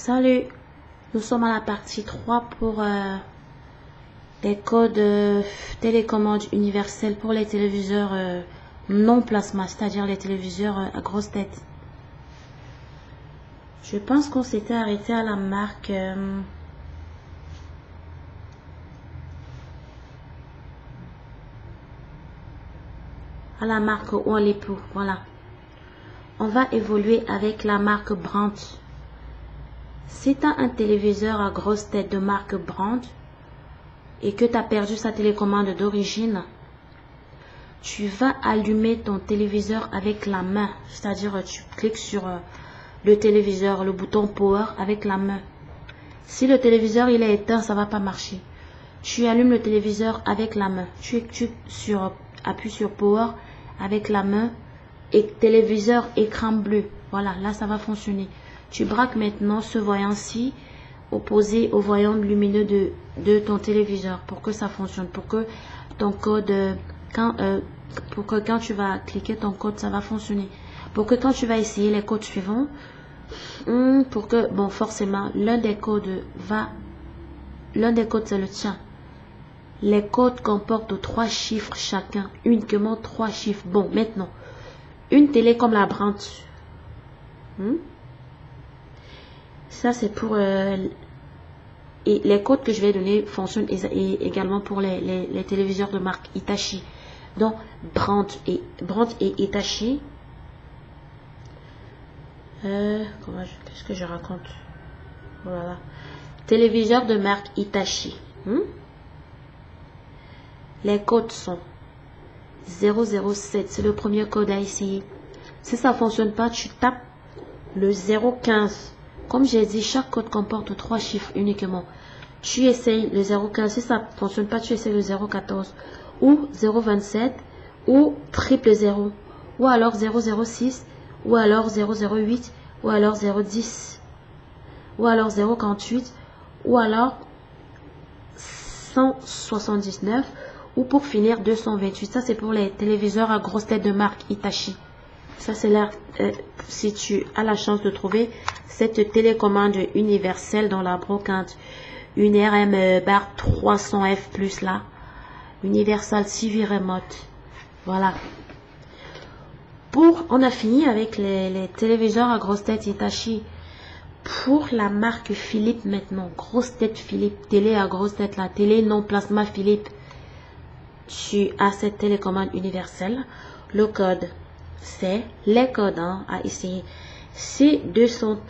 Salut, nous sommes à la partie 3 pour les codes télécommande universelle pour les téléviseurs non plasma, c'est-à-dire les téléviseurs à grosse tête. Je pense qu'on s'était arrêté à la marque où on l'époux, voilà. On va évoluer avec la marque Brandt. Si tu as un téléviseur à grosse tête de marque Brandt et que tu as perdu sa télécommande d'origine, tu vas allumer ton téléviseur avec la main. C'est-à-dire tu cliques sur le téléviseur, le bouton Power avec la main. Si le téléviseur il est éteint, ça va pas marcher. Tu allumes le téléviseur avec la main. Tu appuies sur Power avec la main et téléviseur écran bleu. Voilà, là ça va fonctionner. Tu braques maintenant ce voyant-ci opposé au voyant lumineux de ton téléviseur pour que ça fonctionne, pour que ton code, quand tu vas cliquer ton code, ça va fonctionner. Pour que quand tu vas essayer les codes suivants, pour que, bon, forcément, l'un des codes c'est le tien. Les codes comportent 3 chiffres chacun, uniquement 3 chiffres. Bon, maintenant, une télé comme la Brandt. Ça, c'est pour... et les codes que je vais donner fonctionnent également pour les téléviseurs de marque Hitachi. Donc, Brandt et Hitachi. Qu'est-ce que je raconte? Voilà. Téléviseur de marque Hitachi. Les codes sont 007. C'est le premier code à essayer. Si ça ne fonctionne pas, tu tapes le 015. Comme j'ai dit, chaque code comporte 3 chiffres uniquement. Tu essayes le 015. Si ça ne fonctionne pas, tu essayes le 014 ou 027 ou 000 ou alors 006 ou alors 008 ou alors 010 ou alors 048 ou alors 179 ou pour finir 228. Ça c'est pour les téléviseurs à grosse tête de marque Hitachi. Ça c'est là, si tu as la chance de trouver cette télécommande universelle dans la brocante, une RM-300F+, là, Universal TV Remote. Voilà. On a fini avec les téléviseurs à grosse tête Hitachi. Pour la marque Philips maintenant, grosse tête Philips, télé à grosse tête, la télé non plasma Philips, tu as cette télécommande universelle. Le code, c'est les codes à essayer. Si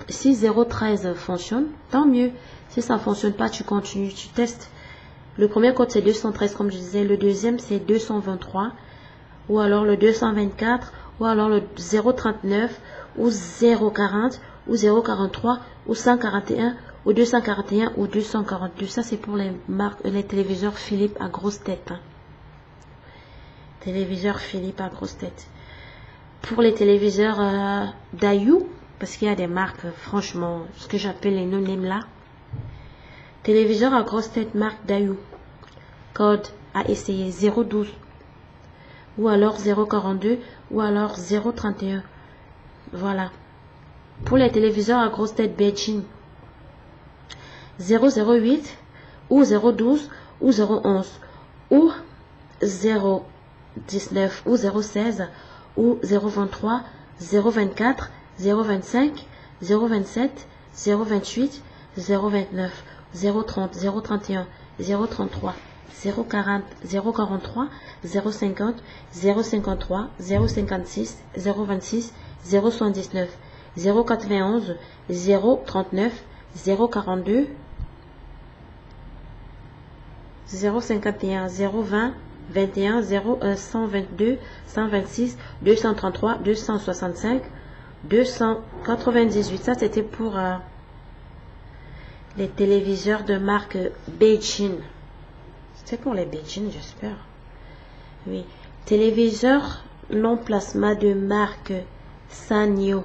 013 fonctionne, tant mieux. Si ça ne fonctionne pas, tu continues, tu testes. Le premier code c'est 213 comme je disais, le deuxième c'est 223, ou alors le 224, ou alors le 039, ou 040, ou 043, ou 141, ou 241, ou 242. Ça c'est pour les téléviseurs Philips à grosse tête. Téléviseurs Philips à grosse tête. Pour les téléviseurs Daewoo, parce qu'il y a des marques, franchement, ce que j'appelle les no-name là. Téléviseur à grosse tête marque Daewoo. Code à essayer 012 ou alors 042 ou alors 031. Voilà. Pour les téléviseurs à grosse tête Beijing, 008 ou 012 ou 011 ou 019 ou 016 ou 023, 024, 025, 027, 028, 029, 030, 031, 033, 040, 043, 050, 053, 056, 026, 079, 091, 039, 042, 051, 020, 21, 122, 126, 233, 265, 298. Ça, c'était pour les téléviseurs de marque Beijing. C'est pour les Beijing, j'espère. Oui. Téléviseur non plasma de marque Sanyo.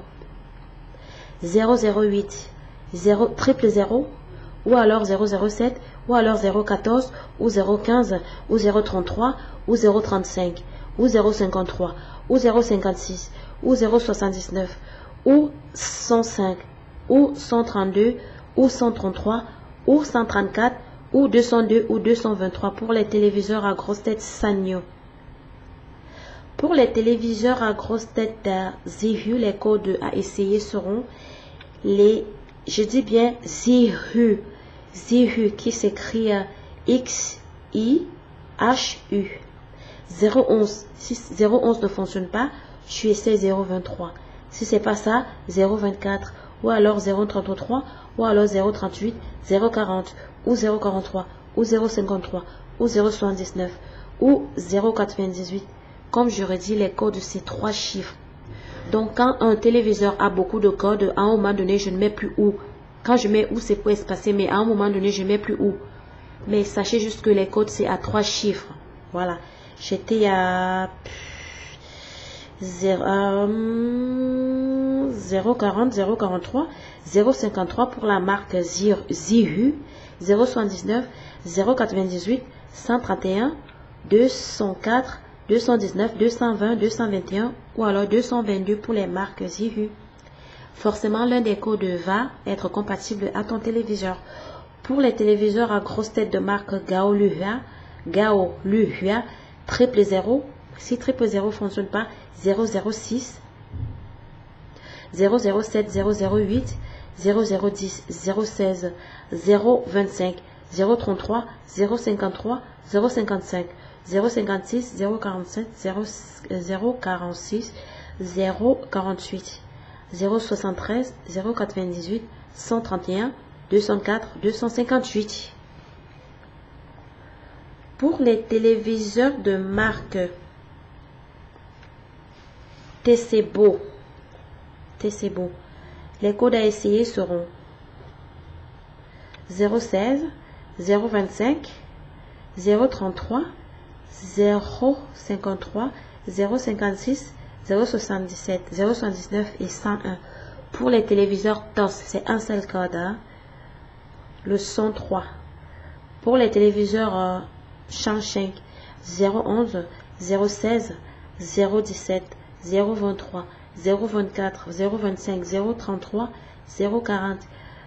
008, 000, ou alors 007, ou alors 014, ou 015, ou 033, ou 035, ou 053, ou 056, ou 079, ou 105, ou 132, ou 133 ou 134 ou 202 ou 223 pour les téléviseurs à grosse tête Sanyo. Pour les téléviseurs à grosse tête Zihu, les codes à essayer seront les, je dis bien Zihu, Zihu qui s'écrit X-I-H-U. 011, si 011 ne fonctionne pas, tu essaies 023. Si c'est pas ça, 024 ou alors 033 ou alors 038, 040 ou 043 ou 053 ou 079 ou 098. Comme j'aurais dit, les codes c'est 3 chiffres. Donc quand un téléviseur a beaucoup de codes, à un moment donné, je ne mets plus où. Quand je mets où, c'est pour espacer, mais à un moment donné, je ne mets plus où. Mais sachez juste que les codes c'est à 3 chiffres. Voilà. J'étais à 040, 043, 053 pour la marque Zihu, 079, 098, 131, 204, 219, 220, 221 ou alors 222 pour les marques Zihu. Forcément, l'un des codes va être compatible à ton téléviseur. Pour les téléviseurs à grosse tête de marque Gao Luhua, 000, 000, si 000 fonctionne pas, 006, 007, 008, 0010, 016, 025, 033, 053, 055, 056, 047, 046, 048, 073, 098, 131, 204, 258. Pour les téléviseurs de marque TCBO, les codes à essayer seront 016, 025, 033, 053, 056, 077, 079 et 101. Pour les téléviseurs TOS, c'est un seul code, hein? Le 103. Pour les téléviseurs Shangsheng, 011, 016, 017, 023, 024, 025, 033, 040,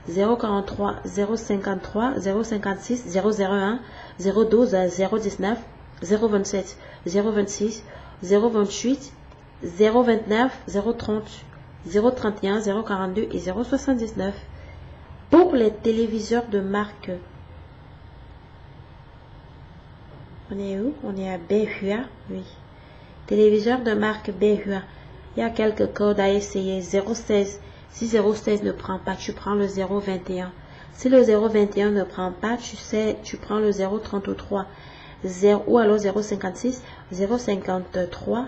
043, 053, 056, 001, 012, 019, 027, 026, 028, 029, 030, 031, 042 et 079. Pour les téléviseurs de marque, on est où? On est à Beihua, oui. Téléviseur de marque Beihua. Il y a quelques codes à essayer. 016. Si 016 ne prend pas, tu prends le 021. Si le 021 ne prend pas, tu prends le 033. Ou alors 056, 053,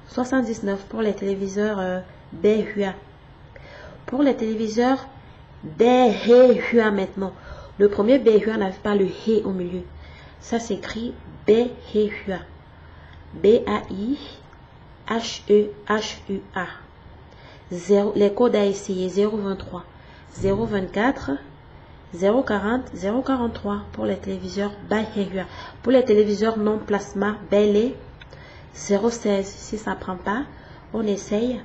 079 pour les téléviseurs Beihua. Pour les téléviseurs Beihua maintenant. Le premier Beihua n'avait pas le He au milieu. Ça s'écrit Beihua. B-A-I-H-E-H-U-A. Les codes à essayer 023, 024, 040, 043 pour les téléviseurs Beihua. Pour les téléviseurs non plasma Bele, 016. Si ça ne prend pas, on essaye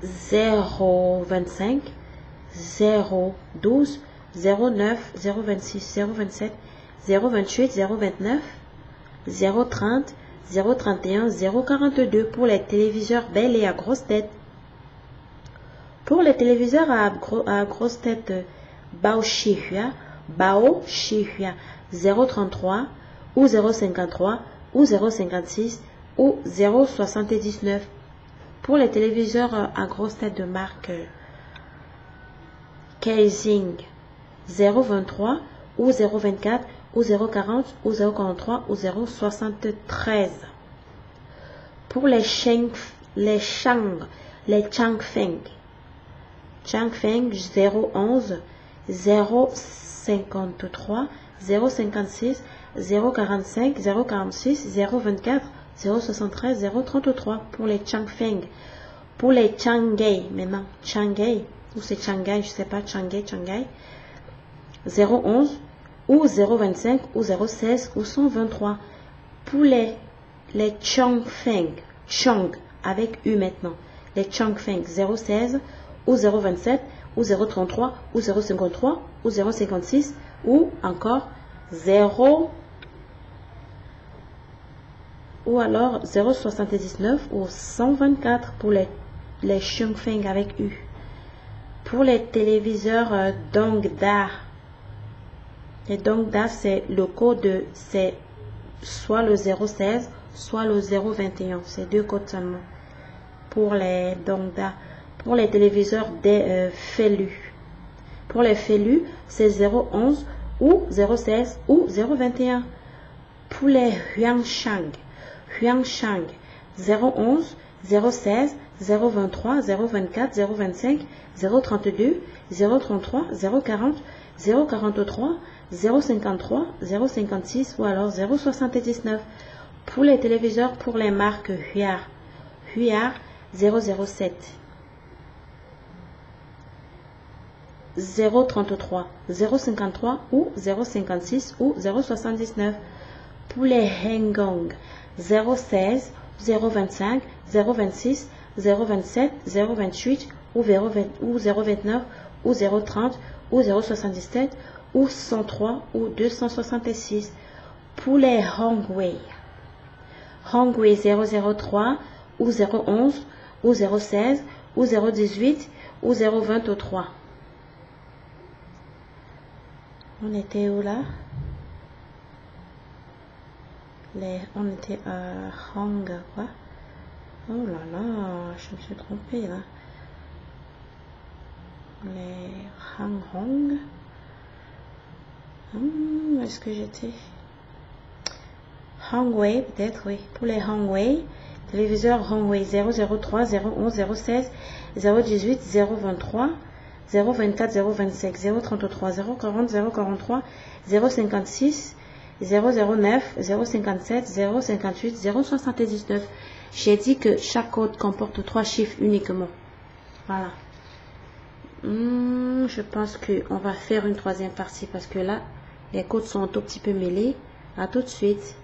025, 012, 09, 026, 027, 028, 029, 030, 031, 042 pour les téléviseurs belles et à grosse tête. Pour les téléviseurs à grosse tête Bao Shihua, 033 ou 053 ou 056 ou 079. Pour les téléviseurs à grosse tête de marque Keizing, 023 ou 024 ou 040 ou 043 ou 073. Pour les Changfeng, 011, 053, 056, 045, 046, 024, 073, 033 pour les Changfeng. Pour les Changai, maintenant, Changai, ou c'est Shanghai, je sais pas, Changai, 011 ou 025 ou 016 ou 123. Pour les Chongfeng, Chong avec U maintenant, les Chongfeng 016 ou 027 ou 033 ou 053 ou 056 ou encore 0 ou alors 079 ou 124 pour les Chongfeng avec U. Pour les téléviseurs Dongda, les Dongda, c'est le code, c'est soit le 016, soit le 021. C'est deux codes seulement. Pour les Dongda. Pour les téléviseurs des Felu. Pour les Felu, c'est 011 ou 016 ou 021. Pour les Huangshang, 011, 016, 023, 024, 025, 032, 033, 040, 043, 053, 056 ou alors 079. Pour les téléviseurs pour les marques Huar, 007, 033, 053 ou 056 ou 079. Pour les Hengong, 016, 025, 026, 027, 028 ou 029 ou 030 ou 077 ou 103 ou 266. Pour les Hongwei, 003 ou 011 ou 016 ou 018 ou 023. On était où là? On était à Hong, quoi? Oh là là, je me suis trompée là. Les Hang Hong. Est-ce que j'étais? Hongwei, peut-être, oui. Pour les Hongwei, téléviseur Hongwei 003, 011, 016, 018, 023, 024, 025, 033, 040, 043, 056, 009, 057, 058, 079. J'ai dit que chaque code comporte 3 chiffres uniquement. Voilà. Je pense qu'on va faire une troisième partie parce que là, les codes sont un tout petit peu mêlés. À tout de suite.